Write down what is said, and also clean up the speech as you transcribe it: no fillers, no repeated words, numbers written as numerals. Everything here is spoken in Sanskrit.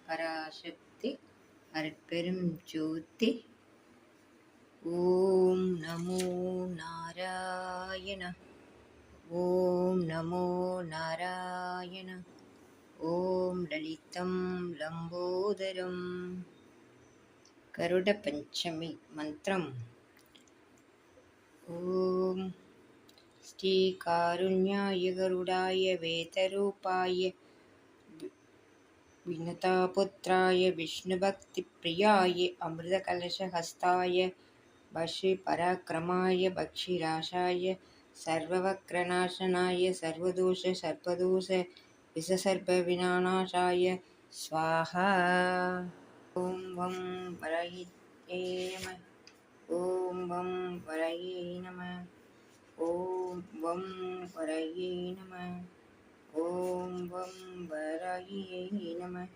பராசக்தி அருட்பெரும் ஜோதி. ஓம் நமோ நாராயண. ஓம் நமோ நாராயண. ஓம் லலிதம் லம்போதரம். கருட பஞ்சமி மந்திரம். ஓம் ஸ்ரீ காருண்யாய கருடாய வேதரூபாய विनतापुत्राय विष्णुभक्तिप्रियाय अमृतकलशहस्ताय वशीपराक्रमाय भक्षिराशाय सर्ववक्रनाशनाय सर्वदोष सर्पदोष विससर्पविनाशाय स्वाहा. ॐ वं वरये नमः. ॐ वं वरये नमः. ॐ वं वरये नमः. ॐ वं वरये नमः.